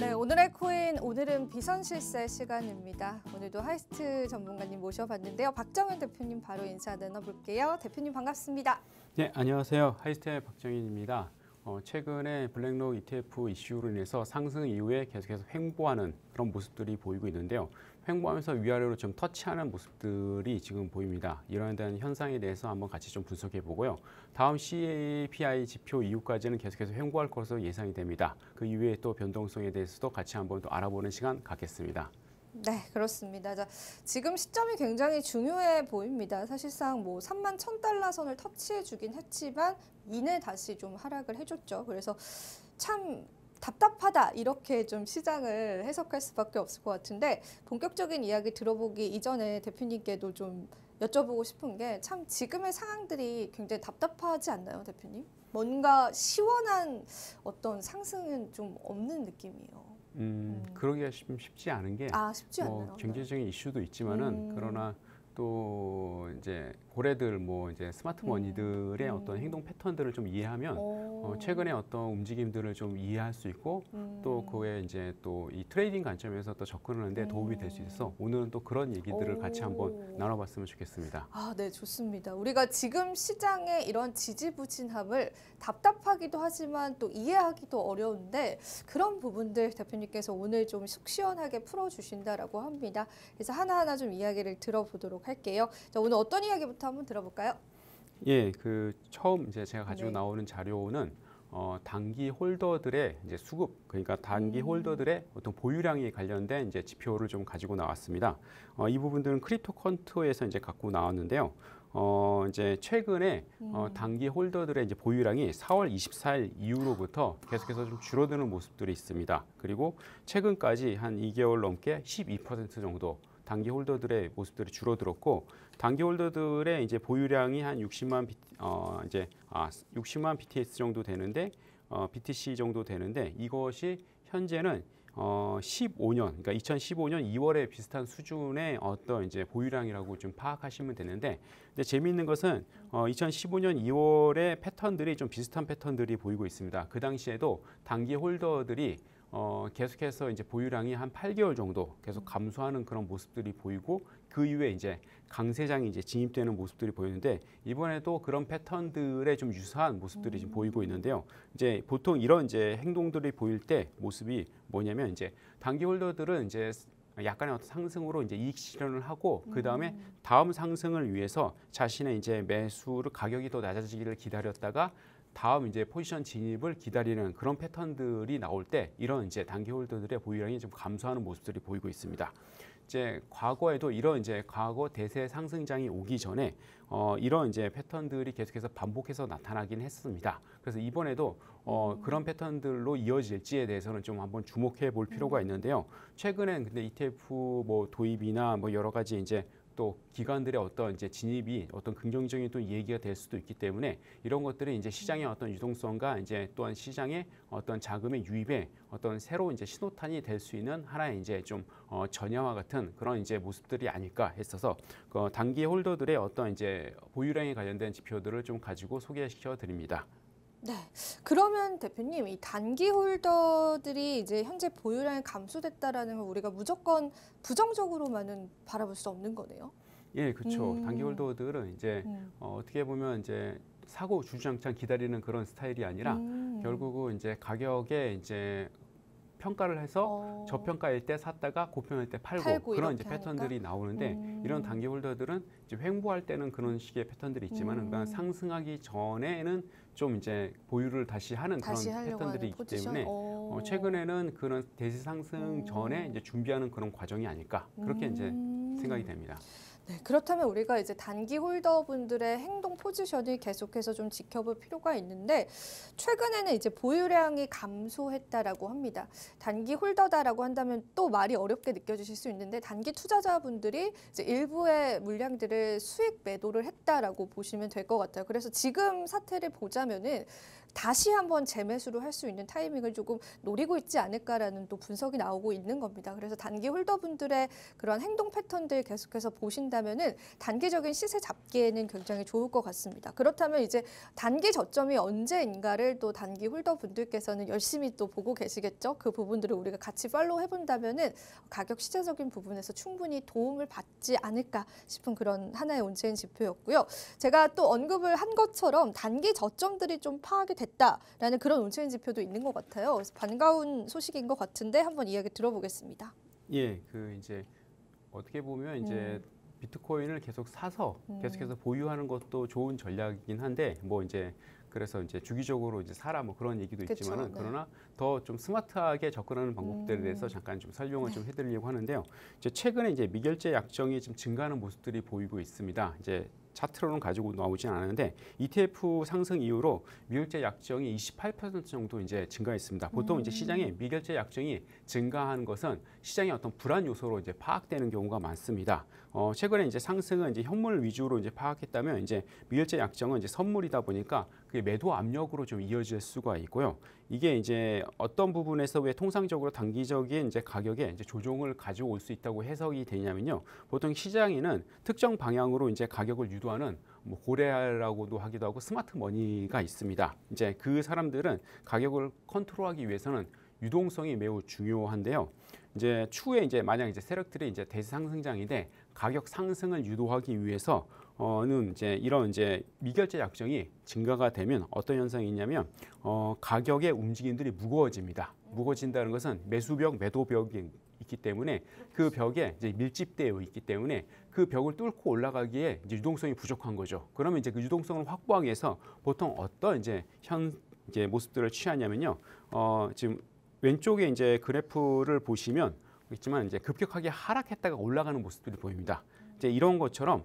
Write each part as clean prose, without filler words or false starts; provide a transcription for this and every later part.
네, 오늘의 코인, 오늘은 비선실세 시간입니다. 오늘도 하이스트 전문가님 모셔봤는데요. 박정현 대표님 바로 인사 나눠볼게요. 대표님 반갑습니다. 네, 안녕하세요. 하이스트의 박정현입니다. 최근에 블랙록 ETF 이슈로 인해서 상승 이후에 계속해서 횡보하는 그런 모습들이 보이고 있는데요. 횡보하면서 위아래로 좀 터치하는 모습들이 지금 보입니다. 이러한 현상에 대해서 한번 같이 좀 분석해 보고요. 다음 CPI 지표 이후까지는 계속해서 횡보할 것으로 예상이 됩니다. 그 이후에 또 변동성에 대해서도 같이 한번 또 알아보는 시간 갖겠습니다. 네, 그렇습니다. 자, 지금 시점이 굉장히 중요해 보입니다. 사실상 뭐 31,000달러 선을 터치해 주긴 했지만 이내 다시 좀 하락을 해줬죠. 그래서 참 답답하다 이렇게 좀 시장을 해석할 수밖에 없을 것 같은데 본격적인 이야기 들어보기 이전에 대표님께도 좀 여쭤보고 싶은 게 참 지금의 상황들이 굉장히 답답하지 않나요, 대표님? 뭔가 시원한 어떤 상승은 좀 없는 느낌이에요. 그러기가 쉽지 않은 게 쉽지 않나요? 경제적인 이슈도 있지만은 그러나 또 이제 고래들 이제 스마트 머니들의 어떤 행동 패턴들을 좀 이해하면 최근에 어떤 움직임들을 좀 이해할 수 있고 또 그에 이제 또 이 트레이딩 관점에서 또 접근하는데 도움이 될 수 있어서 오늘은 또 그런 얘기들을 같이 한번 나눠봤으면 좋겠습니다. 네, 좋습니다. 우리가 지금 시장의 이런 지지부진함을 답답하기도 하지만 또 이해하기도 어려운데 그런 부분들 대표님께서 오늘 좀 속 시원하게 풀어주신다라고 합니다. 그래서 하나하나 좀 이야기를 들어보도록 할게요. 자, 오늘 어떤 이야기부터 한번 들어볼까요? 예, 처음 이제 제가 가지고 나오는 자료는 단기 홀더들의 이제 수급, 그러니까 단기 홀더들의 어떤 보유량에 관련된 이제 지표를 좀 가지고 나왔습니다. 이 부분들은 크립토 퀀트에서 이제 갖고 나왔는데요. 이제 최근에 단기 홀더들의 이제 보유량이 4월 24일 이후로부터 계속해서 좀 줄어드는 모습들이 있습니다. 그리고 최근까지 한 2개월 넘게 12% 정도 단기 홀더들의 모습들이 줄어들었고 단기 홀더들의 이제 보유량이 한 60만 BTS 정도 되는데 BTC 정도 되는데 이것이 현재는 15년, 그러니까 2015년 2월에 비슷한 수준의 어떤 이제 보유량이라고 좀 파악하시면 되는데, 근데 재미있는 것은 2015년 2월의 패턴들이 좀 비슷한 패턴들이 보이고 있습니다. 그 당시에도 단기 홀더들이 계속해서 이제 보유량이 한 8개월 정도 계속 감소하는 그런 모습들이 보이고 그 이후에 이제 강세장이 이제 진입되는 모습들이 보이는데 이번에도 그런 패턴들에 좀 유사한 모습들이 지금 보이고 있는데요. 이제 보통 이런 이제 행동들이 보일 때 모습이 뭐냐면 이제 단기 홀더들은 이제 약간의 어떤 상승으로 이제 이익 실현을 하고 그 다음에 다음 상승을 위해서 자신의 이제 매수를 가격이 더 낮아지기를 기다렸다가 다음 이제 포지션 진입을 기다리는 그런 패턴들이 나올 때 이런 이제 단기 홀더들의 보유량이 좀 감소하는 모습들이 보이고 있습니다. 이제 과거에도 이런 이제 과거 대세 상승장이 오기 전에 이런 이제 패턴들이 계속해서 반복해서 나타나긴 했습니다. 그래서 이번에도 그런 패턴들로 이어질지에 대해서는 좀 한번 주목해 볼 필요가 있는데요. 최근엔 근데 ETF 도입이나 여러 가지 이제 또 기관들의 어떤 이제 진입이 어떤 긍정적인 또 얘기가 될 수도 있기 때문에 이런 것들이 이제 시장의 어떤 유동성과 이제 또한 시장의 어떤 자금의 유입에 어떤 새로운 이제 신호탄이 될 수 있는 하나의 이제 좀 전야와 같은 그런 이제 모습들이 아닐까 했어서 단기 홀더들의 어떤 이제 보유량에 관련된 지표들을 좀 가지고 소개시켜 드립니다. 네, 그러면 대표님 이 단기 홀더들이 이제 현재 보유량이 감소됐다라는 걸 우리가 무조건 부정적으로만은 바라볼 수 없는 거네요. 예, 그렇죠. 단기 홀더들은 이제 어떻게 보면 이제 사고 주주장창 기다리는 그런 스타일이 아니라 결국은 이제 가격에 이제 평가를 해서 저평가일 때 샀다가 고평일 때 팔고 그런 이제 패턴들이 나오는데 이런 단기 홀더들은 이제 횡보할 때는 그런 식의 패턴들이 있지만 그러니까 상승하기 전에는 좀 이제 보유를 다시 하는 그런 패턴들이 있기 때문에 최근에는 그런 대세 상승 전에 이제 준비하는 그런 과정이 아닐까 그렇게 이제 생각이 됩니다. 네, 그렇다면 우리가 이제 단기 홀더분들의 행동 포지션을 계속해서 좀 지켜볼 필요가 있는데 최근에는 이제 보유량이 감소했다라고 합니다. 단기 홀더다라고 한다면 또 말이 어렵게 느껴지실 수 있는데 단기 투자자분들이 이제 일부의 물량들을 수익 매도를 했다라고 보시면 될 것 같아요. 그래서 지금 사태를 보자면은 다시 한번 재매수를 할 수 있는 타이밍을 조금 노리고 있지 않을까라는 또 분석이 나오고 있는 겁니다. 그래서 단기 홀더분들의 그런 행동 패턴들 계속해서 보신다면은 단기적인 시세 잡기에는 굉장히 좋을 것 같습니다. 그렇다면 이제 단기 저점이 언제인가를 또 단기 홀더분들께서는 열심히 또 보고 계시겠죠. 그 부분들을 우리가 같이 팔로우 해본다면은 가격 시세적인 부분에서 충분히 도움을 받지 않을까 싶은 그런 하나의 온체인 지표였고요. 제가 또 언급을 한 것처럼 단기 저점들이 좀 파악이 됐다라는 그런 온체인 지표도 있는 것 같아요. 그래서 반가운 소식인 것 같은데 한번 이야기 들어보겠습니다. 예, 그 이제 어떻게 보면 이제 비트코인을 계속 사서 계속해서 보유하는 것도 좋은 전략이긴 한데 뭐 이제 그래서 이제 주기적으로 이제 사라 뭐 그런 얘기도 그쵸, 있지만은 네. 그러나 더 좀 스마트하게 접근하는 방법들에 대해서 잠깐 좀 설명을 좀 해드리려고 하는데요. 이제 최근에 이제 미결제 약정이 좀 증가하는 모습들이 보이고 있습니다. 이제 차트로는 가지고 나오진 않았는데 ETF 상승 이후로 미결제 약정이 28% 정도 이제 증가했습니다. 보통 이제 시장에 미결제 약정이 증가하는 것은 시장의 어떤 불안 요소로 이제 파악되는 경우가 많습니다. 최근에 이제 상승은 이제 현물 위주로 이제 파악했다면 이제 미결제 약정은 이제 선물이다 보니까 그게 매도 압력으로 좀 이어질 수가 있고요. 이게 이제 어떤 부분에서 왜 통상적으로 단기적인 이제 가격에 이제 조정을 가져올 수 있다고 해석이 되냐면요. 보통 시장에는 특정 방향으로 이제 가격을 유도하는 뭐 고래라고도 하기도 하고 스마트 머니가 있습니다. 이제 그 사람들은 가격을 컨트롤하기 위해서는 유동성이 매우 중요한데요. 이제 추후에 이제 만약 이제 세력들이 이제 대상승장인데 가격 상승을 유도하기 위해서는 이제 이런 이제 미결제 약정이 증가가 되면 어떤 현상이 있냐면 가격의 움직임들이 무거워집니다. 무거워진다는 것은 매수벽, 매도벽이 있기 때문에 그 벽에 이제 밀집되어 있기 때문에 그 벽을 뚫고 올라가기에 이제 유동성이 부족한 거죠. 그러면 이제 그 유동성을 확보하기 위해서 보통 어떤 이제 이제 모습들을 취하냐면요. 지금 왼쪽에 이제 그래프를 보시면 있지만 이제 급격하게 하락했다가 올라가는 모습들이 보입니다. 이제 이런 것처럼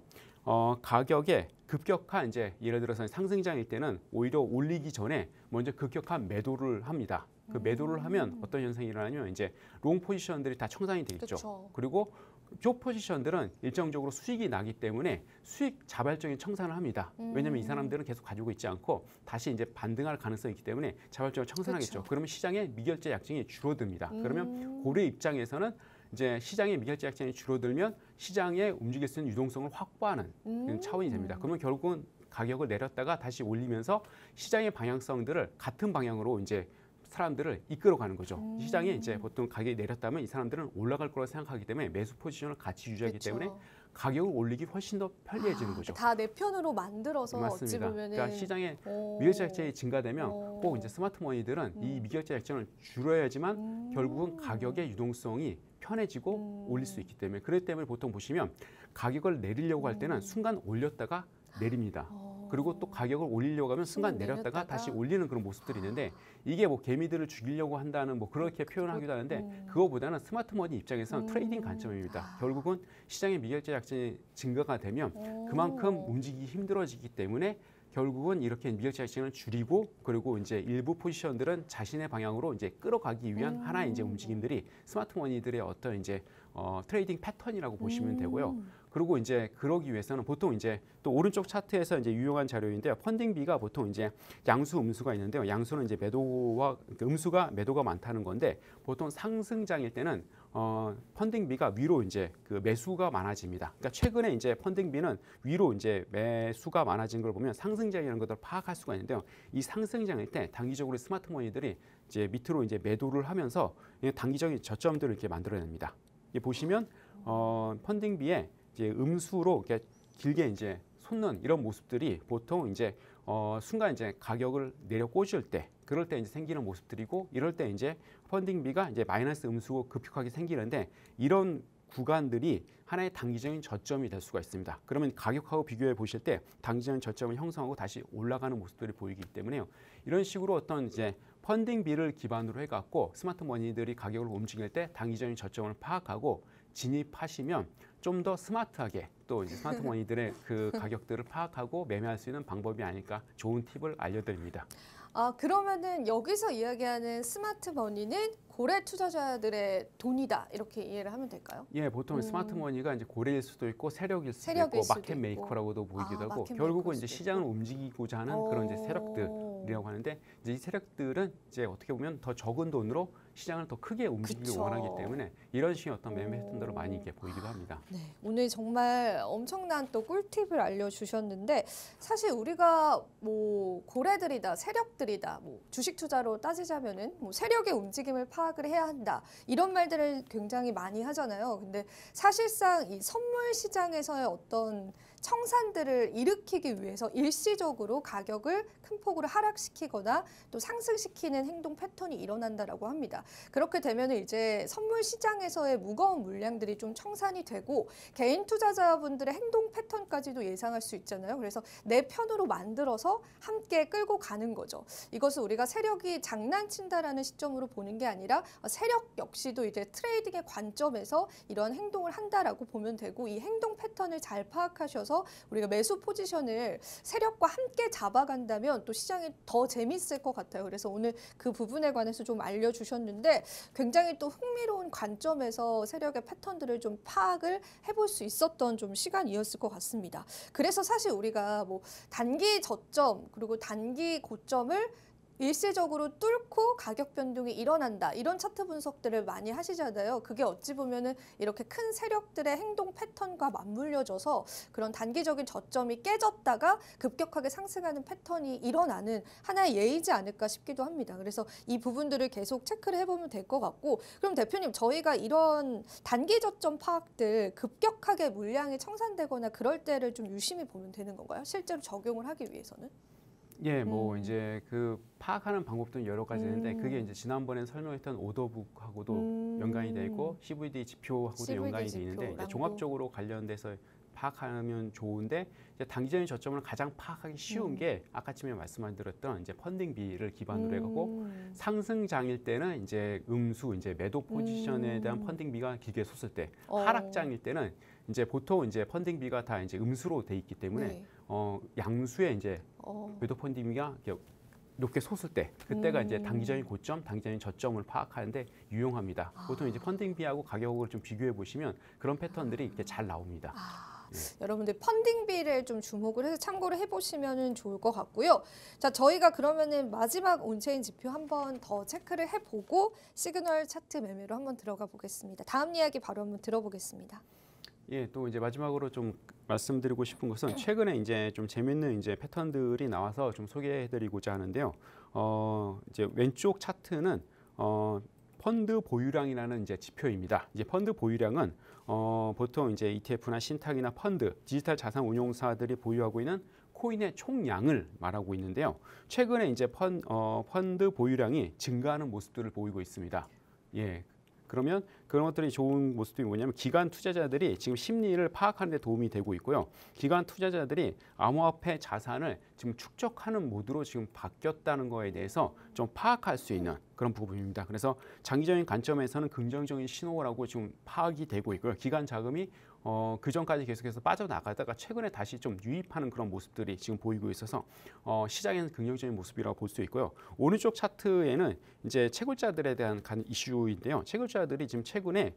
가격에 급격한 이제 예를 들어서 상승장일 때는 오히려 올리기 전에 먼저 급격한 매도를 합니다. 그 매도를 하면 어떤 현상이 일어나냐면 이제 롱 포지션들이 다 청산이 되겠죠. 그쵸. 그리고 숏 포지션들은 일정적으로 수익이 나기 때문에 수익 자발적인 청산을 합니다. 왜냐하면 이 사람들은 계속 가지고 있지 않고 다시 이제 반등할 가능성이 있기 때문에 자발적으로 청산하겠죠. 그쵸. 그러면 시장의 미결제 약정이 줄어듭니다. 그러면 고래 입장에서는 이제 시장의 미결제 약정이 줄어들면 시장에 움직일 수 있는 유동성을 확보하는 차원이 됩니다. 그러면 결국은 가격을 내렸다가 다시 올리면서 시장의 방향성들을 같은 방향으로 이제 사람들을 이끌어가는 거죠. 시장에 이제 보통 가격이 내렸다면 이 사람들은 올라갈 거라고 생각하기 때문에 매수 포지션을 같이 유지하기 그쵸. 때문에 가격을 올리기 훨씬 더 편리해지는 거죠. 다 내 편으로 만들어서 어찌 맞습니다. 보면은 그러니까 시장에 미결제 약정이 증가되면 꼭 이제 스마트 머니들은 이 미결제 약정을 줄여야지만 결국은 가격의 유동성이 편해지고 올릴 수 있기 때문에 그렇기 때문에 보통 보시면 가격을 내리려고 할 때는 순간 올렸다가 내립니다. 그리고 또 가격을 올리려고 하면 순간 내렸다가 다시 올리는 그런 모습들이 있는데 이게 뭐 개미들을 죽이려고 한다는 뭐 그렇게 표현하기도 하는데 그거보다는 스마트 머니 입장에서는 트레이딩 관점입니다. 결국은 시장의 미결제 약정이 증가가 되면 그만큼 움직이기 힘들어지기 때문에 결국은 이렇게 미결제 약정을 줄이고 그리고 이제 일부 포지션들은 자신의 방향으로 이제 끌어가기 위한 하나의 이제 움직임들이 스마트 머니들의 어떤 이제 트레이딩 패턴이라고 보시면 되고요. 그리고 이제 그러기 위해서는 보통 이제 또 오른쪽 차트에서 이제 유용한 자료인데요. 펀딩비가 보통 이제 양수, 음수가 있는데요. 양수는 이제 매도와 음수가 매도가 많다는 건데 보통 상승장일 때는 펀딩비가 위로 이제 그 매수가 많아집니다. 그러니까 최근에 이제 펀딩비는 위로 이제 매수가 많아진 걸 보면 상승장이라는 것을 파악할 수가 있는데요. 이 상승장일 때 단기적으로 스마트 머니들이 이제 밑으로 이제 매도를 하면서 단기적인 저점들을 이렇게 만들어냅니다. 보시면 펀딩비에 이제 음수로 이렇게 길게 이제 솟는 이런 모습들이 보통 이제 순간 이제 가격을 내려 꽂을 때 그럴 때 이제 생기는 모습들이고 이럴 때 이제 펀딩비가 이제 마이너스 음수고 급격하게 생기는데 이런 구간들이 하나의 단기적인 저점이 될 수가 있습니다. 그러면 가격하고 비교해 보실 때 단기적인 저점을 형성하고 다시 올라가는 모습들이 보이기 때문에요. 이런 식으로 어떤 이제 펀딩비를 기반으로 해갖고 스마트 머니들이 가격을 움직일 때 단기적인 저점을 파악하고 진입하시면 좀 더 스마트하게 또 이제 스마트 머니들의 그 가격들을 파악하고 매매할 수 있는 방법이 아닐까 좋은 팁을 알려드립니다. 그러면은 여기서 이야기하는 스마트 머니는 고래 투자자들의 돈이다 이렇게 이해를 하면 될까요? 예, 보통 스마트 머니가 이제 고래일 수도 있고 세력일 수도 세력일 있고 수도 마켓 있고. 메이커라고도 보이기도 하고 마켓 결국은 메이커일 이제 수도 시장을 있고. 움직이고자 하는 그런 이제 세력들 세력들이라고 하는데 이제 이 세력들은 이제 어떻게 보면 더 적은 돈으로 시장을 더 크게 움직이기 그쵸. 원하기 때문에 이런 식의 어떤 매매 패턴들을 많이 이렇게 보이기도 합니다. 네, 오늘 정말 엄청난 또 꿀팁을 알려주셨는데 사실 우리가 뭐 고래들이다, 세력들이다, 뭐 주식 투자로 따지자면은 뭐 세력의 움직임을 파악을 해야 한다 이런 말들을 굉장히 많이 하잖아요. 근데 사실상 이 선물 시장에서의 어떤 청산들을 일으키기 위해서 일시적으로 가격을 큰 폭으로 하락시키거나 또 상승시키는 행동 패턴이 일어난다라고 합니다. 그렇게 되면 이제 선물 시장에서의 무거운 물량들이 좀 청산이 되고 개인 투자자분들의 행동 패턴까지도 예상할 수 있잖아요. 그래서 내 편으로 만들어서 함께 끌고 가는 거죠. 이것을 우리가 세력이 장난친다라는 시점으로 보는 게 아니라 세력 역시도 이제 트레이딩의 관점에서 이런 행동을 한다라고 보면 되고 이 행동 패턴을 잘 파악하셔서 우리가 매수 포지션을 세력과 함께 잡아간다면 또 시장이 더 재밌을 것 같아요. 그래서 오늘 그 부분에 관해서 좀 알려주셨는데 굉장히 또 흥미로운 관점에서 세력의 패턴들을 좀 파악을 해볼 수 있었던 좀 시간이었을 것 같습니다. 그래서 사실 우리가 뭐 단기 저점 그리고 단기 고점을 일시적으로 뚫고 가격 변동이 일어난다. 이런 차트 분석들을 많이 하시잖아요. 그게 어찌 보면은 이렇게 큰 세력들의 행동 패턴과 맞물려져서 그런 단기적인 저점이 깨졌다가 급격하게 상승하는 패턴이 일어나는 하나의 예이지 않을까 싶기도 합니다. 그래서 이 부분들을 계속 체크를 해보면 될 것 같고 그럼 대표님 저희가 이런 단기 저점 파악들 급격하게 물량이 청산되거나 그럴 때를 좀 유심히 보면 되는 건가요? 실제로 적용을 하기 위해서는? 예, 뭐 이제 그 파악하는 방법도 여러 가지 있는데 그게 이제 지난번에 설명했던 오더북하고도 연관이 돼 있고 CVD 지표하고도 CVD 연관이 돼 있는데 이제 지표랑도. 종합적으로 관련돼서 파악하면 좋은데 이제 단기적인 저점을 가장 파악하기 쉬운 게 아까쯤에 말씀드렸던 이제 펀딩비를 기반으로 해갖고 상승장일 때는 이제 음수 이제 매도 포지션에 대한 펀딩비가 길게 솟을 때 하락장일 때는 이제 보통 이제 펀딩비가 다 이제 음수로 돼 있기 때문에 네. 양수의 이제 매도 펀딩비가 높게 솟을 때 그때가 이제 단기적인 고점, 단기적인 저점을 파악하는데 유용합니다. 보통 이제 펀딩비하고 가격을 좀 비교해 보시면 그런 패턴들이 이렇게 잘 나옵니다. 여러분들 펀딩비를 좀 주목을 해서 참고를 해보시면 좋을 것 같고요. 자, 저희가 그러면은 마지막 온체인 지표 한번 더 체크를 해보고 시그널 차트 매매로 한번 들어가 보겠습니다. 다음 이야기 바로 한번 들어보겠습니다. 예, 또 이제 마지막으로 좀 말씀드리고 싶은 것은 최근에 이제 좀 재밌는 이제 패턴들이 나와서 좀 소개해드리고자 하는데요. 이제 왼쪽 차트는 펀드 보유량이라는 이제 지표입니다. 이제 펀드 보유량은 보통 이제 ETF나 신탁이나 펀드, 디지털 자산 운용사들이 보유하고 있는 코인의 총량을 말하고 있는데요. 최근에 이제 펀드 보유량이 증가하는 모습들을 보이고 있습니다. 예. 그러면 그런 것들이 좋은 모습이 뭐냐면 기관 투자자들이 지금 심리를 파악하는 데 도움이 되고 있고요. 기관 투자자들이 암호화폐 자산을 지금 축적하는 모드로 지금 바뀌었다는 거에 대해서 좀 파악할 수 있는 그런 부분입니다. 그래서 장기적인 관점에서는 긍정적인 신호라고 지금 파악이 되고 있고요. 기관 자금이 그 전까지 계속해서 빠져나가다가 최근에 다시 좀 유입하는 그런 모습들이 지금 보이고 있어서 시장에는 긍정적인 모습이라고 볼 수 있고요. 오른쪽 차트에는 이제 채굴자들에 대한 이슈인데요. 채굴자들이 지금 최근에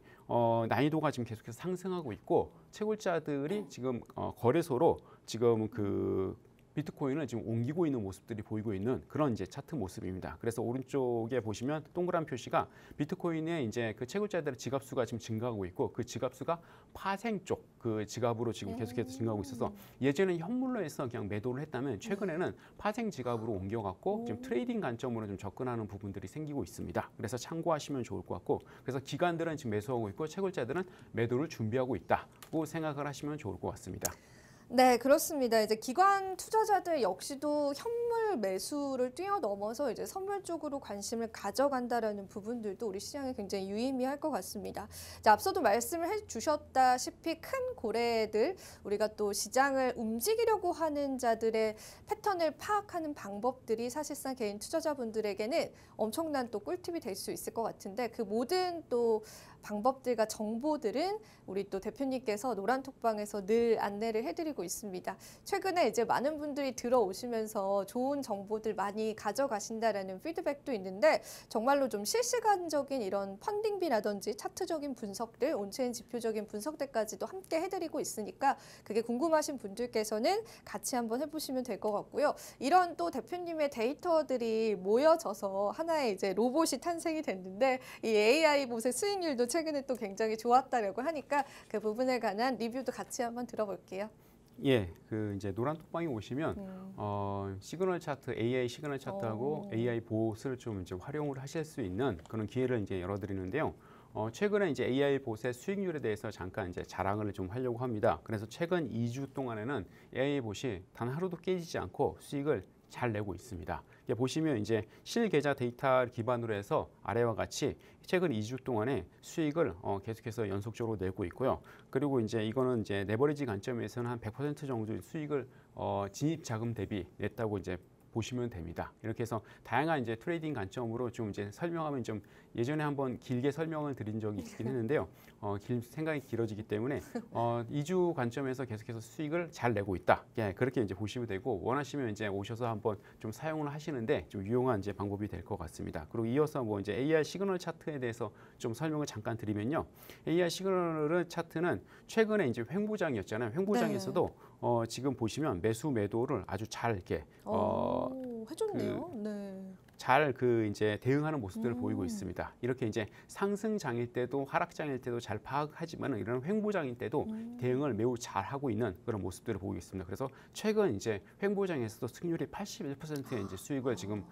난이도가 지금 계속해서 상승하고 있고 채굴자들이 지금 거래소로 지금 그 비트코인을 지금 옮기고 있는 모습들이 보이고 있는 그런 이제 차트 모습입니다. 그래서 오른쪽에 보시면 동그란 표시가 비트코인의 이제 그 채굴자들의 지갑수가 지금 증가하고 있고 그 지갑수가 파생 쪽 그 지갑으로 지금 계속해서 증가하고 있어서 예전에 현물로 해서 그냥 매도를 했다면 최근에는 파생 지갑으로 옮겨갖고 지금 트레이딩 관점으로 좀 접근하는 부분들이 생기고 있습니다. 그래서 참고하시면 좋을 것 같고 그래서 기관들은 지금 매수하고 있고 채굴자들은 매도를 준비하고 있다고 생각을 하시면 좋을 것 같습니다. 네, 그렇습니다. 이제 기관 투자자들 역시도 현물 매수를 뛰어넘어서 이제 선물 쪽으로 관심을 가져간다라는 부분들도 우리 시장에 굉장히 유의미할 것 같습니다. 자, 앞서도 말씀을 해주셨다시피 큰 고래들, 우리가 또 시장을 움직이려고 하는 자들의 패턴을 파악하는 방법들이 사실상 개인 투자자분들에게는 엄청난 또 꿀팁이 될 수 있을 것 같은데 그 모든 또 방법들과 정보들은 우리 또 대표님께서 노란톡방에서 늘 안내를 해드리고 있습니다. 최근에 이제 많은 분들이 들어오시면서 좋은 정보들 많이 가져가신다라는 피드백도 있는데 정말로 좀 실시간적인 이런 펀딩비라든지 차트적인 분석들, 온체인 지표적인 분석들까지도 함께 해드리고 있으니까 그게 궁금하신 분들께서는 같이 한번 해보시면 될 것 같고요. 이런 또 대표님의 데이터들이 모여져서 하나의 이제 로봇이 탄생이 됐는데 이 AI 봇의 수익률도 최근에 또 굉장히 좋았다라고 하니까 그 부분에 관한 리뷰도 같이 한번 들어볼게요. 예, 그 이제 노란톡방에 오시면 시그널 차트, AI 시그널 차트하고 AI 봇을 좀 이제 활용을 하실 수 있는 그런 기회를 이제 열어드리는데요. 최근에 이제 AI 봇의 수익률에 대해서 잠깐 이제 자랑을 좀 하려고 합니다. 그래서 최근 2주 동안에는 AI 봇이 단 하루도 깨지지 않고 수익을 잘 내고 있습니다. 보시면 이제 실계좌 데이터 기반으로 해서 아래와 같이 최근 2주 동안에 수익을 계속해서 연속적으로 내고 있고요. 그리고 이제 이거는 이제 레버리지 관점에서는 한 100% 정도의 수익을 진입 자금 대비 냈다고 이제 보시면 됩니다. 이렇게 해서 다양한 이제 트레이딩 관점으로 좀 이제 설명하면 좀 예전에 한번 길게 설명을 드린 적이 있긴 했는데요. 생각이 길어지기 때문에 2주 관점에서 계속해서 수익을 잘 내고 있다. 예, 그렇게 이제 보시면 되고 원하시면 이제 오셔서 한번 좀 사용을 하시는데 좀 유용한 이제 방법이 될 것 같습니다. 그리고 이어서 뭐 이제 AI 시그널 차트에 대해서 좀 설명을 잠깐 드리면요. AI 시그널 차트는 최근에 이제 횡보장이었잖아요. 횡보장에서도 지금 보시면 매수 매도를 아주 잘 이렇게 해줬네요. 네. 잘 그 이제 대응하는 모습들을 보이고 있습니다. 이렇게 이제 상승장일 때도 하락장일 때도 잘 파악하지만 이런 횡보장일 때도 대응을 매우 잘 하고 있는 그런 모습들을 보이고 있습니다. 그래서 최근 이제 횡보장에서도 승률이 81%의 이제 수익을 지금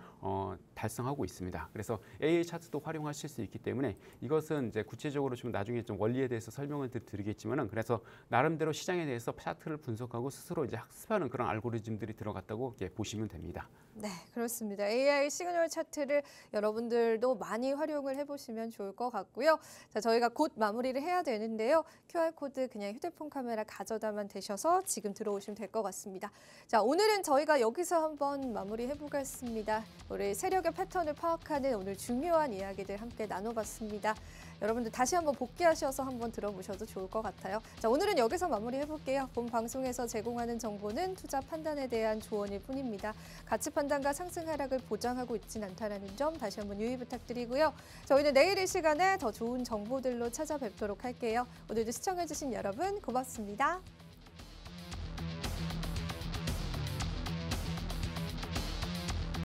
달성하고 있습니다. 그래서 AA 차트도 활용하실 수 있기 때문에 이것은 이제 구체적으로 좀 나중에 좀 원리에 대해서 설명을 드리겠지만은 그래서 나름대로 시장에 대해서 차트를 분석하고 스스로 이제 학습하는 그런 알고리즘들이 들어갔다고 이렇게 보시면 됩니다. 네, 그렇습니다. AI 시그널 차트를 여러분들도 많이 활용을 해보시면 좋을 것 같고요. 자, 저희가 곧 마무리를 해야 되는데요. QR코드 그냥 휴대폰 카메라 가져다만 대셔서 지금 들어오시면 될 것 같습니다. 자, 오늘은 저희가 여기서 한번 마무리해 보겠습니다. 우리 세력의 패턴을 파악하는 오늘 중요한 이야기들 함께 나눠봤습니다. 여러분들 다시 한번 복귀하셔서 한번 들어보셔도 좋을 것 같아요. 자, 오늘은 여기서 마무리해볼게요. 본 방송에서 제공하는 정보는 투자 판단에 대한 조언일 뿐입니다. 가치 판단과 상승 하락을 보장하고 있진 않다는 점 다시 한번 유의 부탁드리고요. 저희는 내일 이 시간에 더 좋은 정보들로 찾아뵙도록 할게요. 오늘도 시청해주신 여러분 고맙습니다.